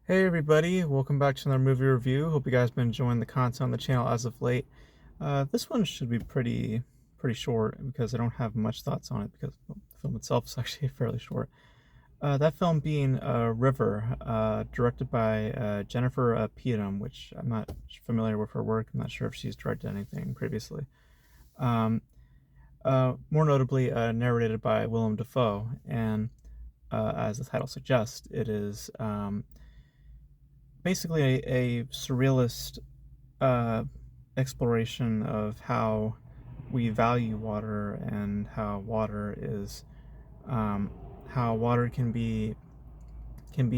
Hey everybody, welcome back to another movie review. Hope you guys been enjoying the content on the channel as of late. This one should be pretty short because I don't have much thoughts on it because the film itself is actually fairly short. That film being River, directed by Jennifer Petum, which I'm not familiar with her work. I'm not sure if she's directed anything previously. Um, More notably, narrated by Willem Dafoe, and as the title suggests, it is basically a surrealist uh, exploration of how we value water and um, how water can be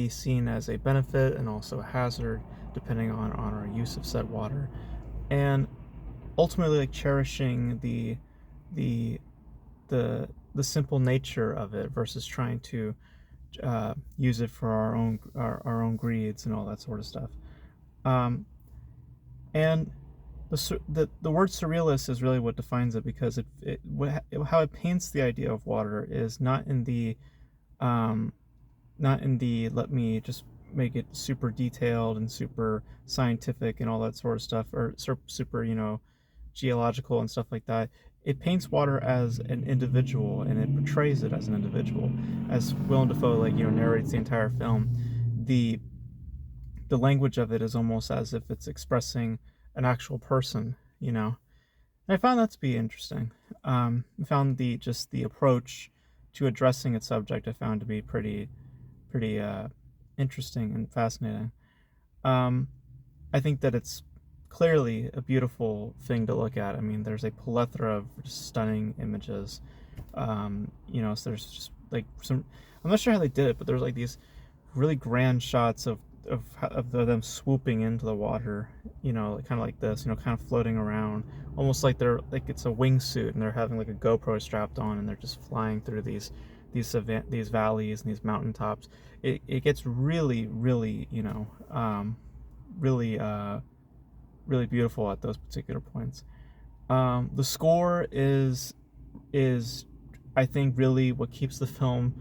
seen as a benefit and also a hazard depending on our use of said water, and ultimately like cherishing the the simple nature of it versus trying to use it for our own greeds and all that sort of stuff. Um, and the word surrealist is really what defines it because how it paints the idea of water is um, not in the let me just make it super detailed and super scientific and all that sort of stuff, or super geological and stuff like that. It paints water as an individual and it portrays it as an individual. As Willem Dafoe narrates the entire film, the the language of it is almost as if it's expressing an actual person, you know. And I found that to be interesting. I found the approach to addressing its subject I found to be pretty interesting and fascinating. Um, I think that it's clearly a beautiful thing to look at. I mean, there's a plethora of just stunning images. So there's just like some. I'm not sure how they did it, but there's like these really grand shots of them swooping into the water. Kind of like this. Kind of floating around, almost like they're like it's a wingsuit and they're having like a GoPro strapped on and they're just flying through these valleys and these mountaintops. It gets really really really beautiful at those particular points. The score is I think really what keeps the film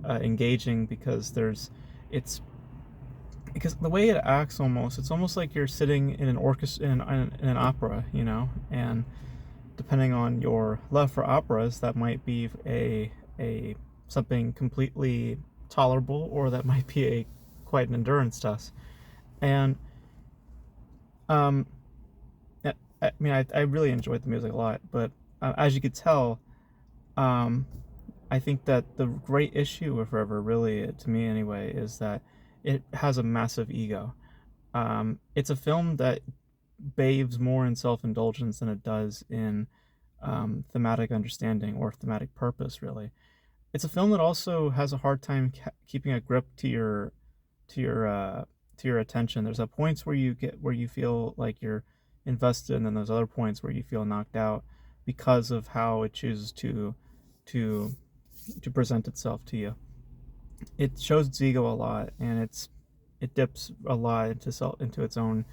engaging because it's because the way it acts it's almost like you're sitting in an orchestra in an opera, and depending on your love for operas, that might be a something completely tolerable, or that might be a quite an endurance test. And um, I mean, I really enjoyed the music a lot, but as you could tell, um, I think that the great issue with River, really, to me anyway, is that it has a massive ego. It's a film that bathes more in self indulgence than it does in thematic understanding or thematic purpose, really. It's a film that also has a hard time keeping a grip to your uh, to your attention. There's a points where you feel like you're invested, and then there's other points where you feel knocked out because of how it chooses to to present itself to you. It shows its ego a lot, and it dips a lot into its own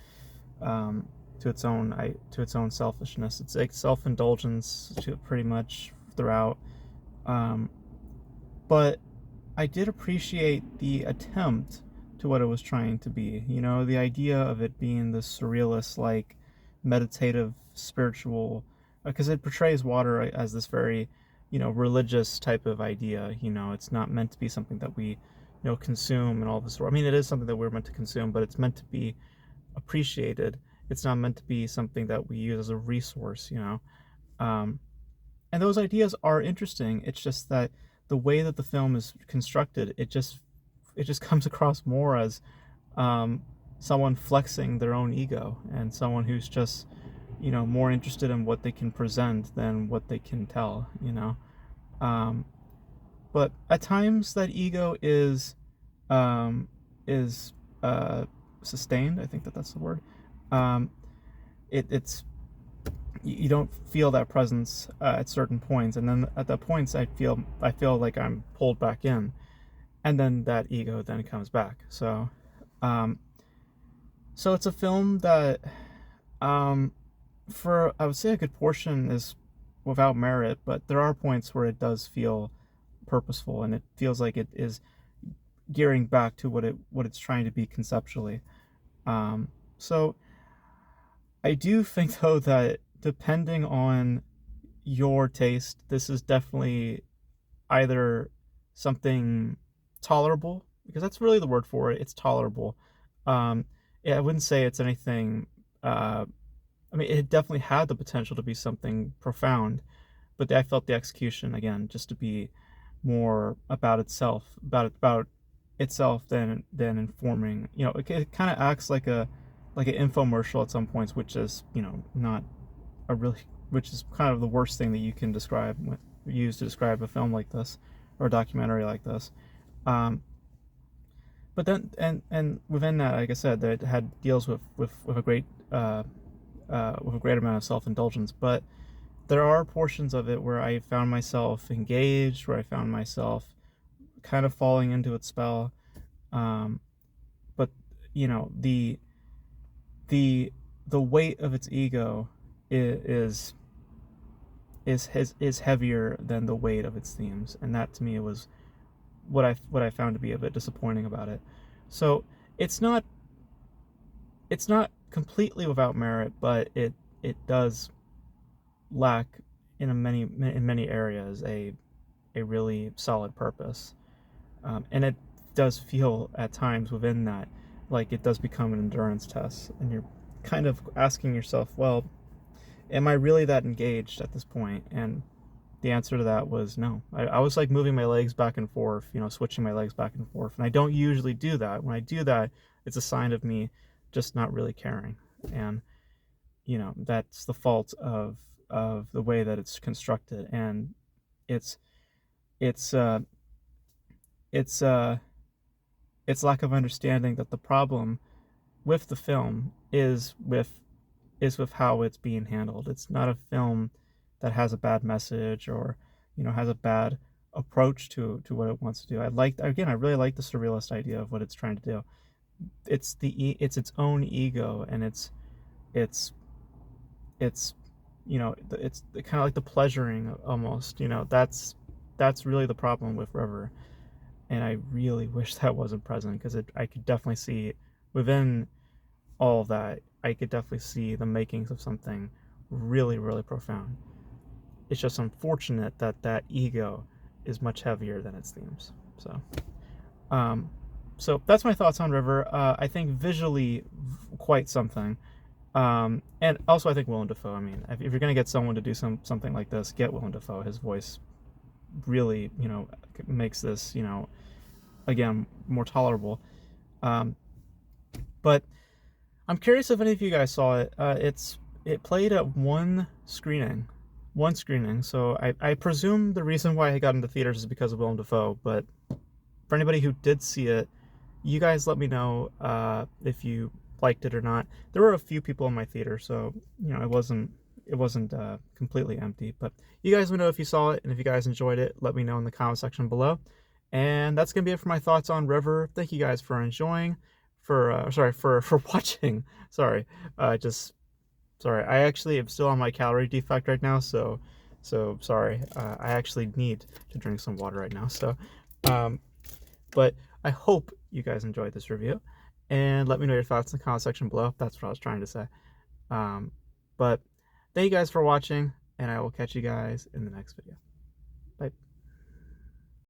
um, to its own selfishness. It's like self indulgence to pretty much throughout. Um, but I did appreciate the attempt to what it was trying to be. The idea of it being this surrealist, like meditative, spiritual, because it portrays water as this very, religious type of idea. It's not meant to be something that we, consume and all this. I mean, it is something that we're meant to consume, but it's meant to be appreciated. It's not meant to be something that we use as a resource. Um, and those ideas are interesting. It's just that the way that the film is constructed, it just comes across more as um, someone flexing their own ego and someone who's just more interested in what they can present than what they can tell. um, but at times that ego um, is sustained. I think that that's the word. um, it's you don't feel that presence at certain points, and then at the points I feel like I'm pulled back in, and then that ego then comes back. Um, so it's a film that, um, for I would say a good portion is without merit, but there are points where it does feel purposeful, and it feels like it is gearing back to what it's trying to be conceptually. So I do think though that depending on your taste, this is definitely either something tolerable, because that's really the word for it. It's tolerable. Um, yeah, I wouldn't say it's anything. I mean, it definitely had the potential to be something profound, but I felt the execution again just to be more about itself, about itself than informing. You know, it kind of acts like an infomercial at some points, which is not a really, which is kind of the worst thing that you can use to describe a film like this or a documentary like this. Um, but then and within that, like I said, that it had deals with a great with a great amount of self indulgence, but there are portions of it where I found myself engaged, where I found myself kind of falling into its spell. Um, but you know the the weight of its ego is is heavier than the weight of its themes, and that to me was what I found to be a bit disappointing about it. So it's not it's not completely without merit, but it does lack in many areas a really solid purpose, and it does feel at times within that like it does become an endurance test, and you're kind of asking yourself, well, am I really that engaged at this point? And the answer to that was no. I was like moving my legs back and forth, switching my legs back and forth. And I don't usually do that. When I do that, it's a sign of me just not really caring. And, that's the fault of the way that it's constructed. And it's, it's, uh, it's, uh, it's lack of understanding that the problem with the film is with how it's being handled. It's not a film that has a bad message or has a bad approach to what it wants to do. I really like the surrealist idea of what it's trying to do. It's its own ego, and it's it's kind of like the pleasuring almost. That's really the problem with River, and I really wish that wasn't present, because I could definitely see within all of that, I could definitely see the makings of something really, really profound. It's just unfortunate that that ego is much heavier than its themes. Um, so that's my thoughts on River. I think visually quite something. And also I think Willem Dafoe. I mean, if you're gonna get someone to do something like this, get Willem Dafoe. His voice really, makes this, again, more tolerable. Um, but I'm curious if any of you guys saw it. It played at one screening. So I presume the reason why it got into theaters is because of Willem Dafoe. But for anybody who did see it, you guys let me know if you liked it or not. There were a few people in my theater, so it wasn't completely empty. But you guys let me know if you saw it, and if you guys enjoyed it, let me know in the comment section below. And that's gonna be it for my thoughts on River. Thank you guys for enjoying, for watching. Sorry, sorry. I actually am still on my calorie defect right now, so sorry. I actually need to drink some water right now. But I hope you guys enjoyed this review, and let me know your thoughts in the comment section below. That's what I was trying to say. But thank you guys for watching, and I will catch you guys in the next video.